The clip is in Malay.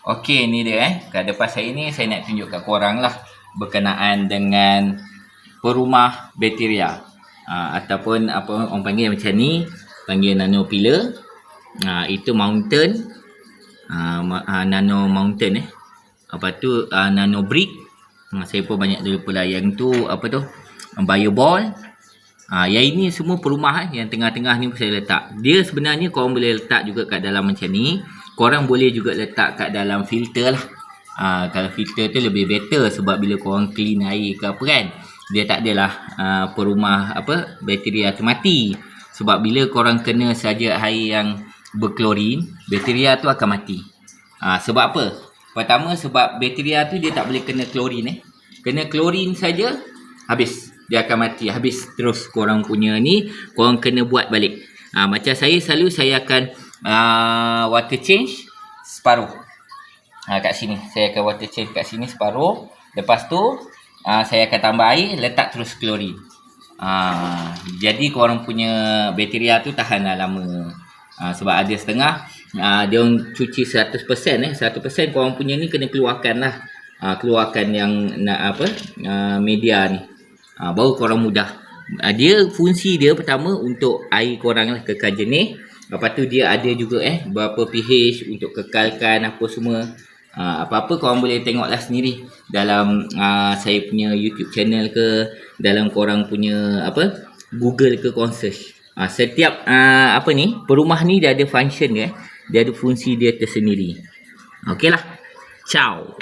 Okey, ni dia kat depan saya ni saya nak tunjuk kat korang lah berkenaan dengan perumah bakteria. Ataupun apa orang panggil macam ni, panggil nanopiller. Itu mountain, nano mountain Lepas tu nano brick. Saya pun banyak lupa lah yang tu apa tu? Bioball. Yang ini semua perumah yang tengah-tengah ni saya letak. Dia sebenarnya korang boleh letak juga kat dalam macam ni. Korang boleh juga letak kat dalam filter lah. Kalau filter tu lebih better sebab bila korang clean air ke apa kan, dia tak adalah perumah apa bakteria tu mati. Sebab bila korang kena saja air yang berklorin, bakteria tu akan mati. Sebab apa? Pertama sebab bakteria tu dia tak boleh kena klorin Kena klorin saja habis dia akan mati. Habis terus korang punya ni korang kena buat balik. Macam saya selalu saya akan water change separuh. Kat sini saya akan water change kat sini separuh. Lepas tu saya akan tambah air, letak terus klorin. Jadi korang punya bakteria tu tahanlah lama. Sebab ada setengah dia orang cuci 100%. 100% korang punya ni kena keluarkan lah. Keluarkan yang media ni. Baru korang mudah. Dia fungsi dia pertama untuk air korang lah kekal jernih. Lepas tu dia ada juga berapa pH untuk kekalkan apa semua. Apa-apa korang boleh tengoklah sendiri dalam saya punya YouTube channel ke, dalam korang punya Google ke, korang search. Setiap perumah ni dia ada function dia. Dia ada fungsi dia tersendiri. Okeylah. Ciao.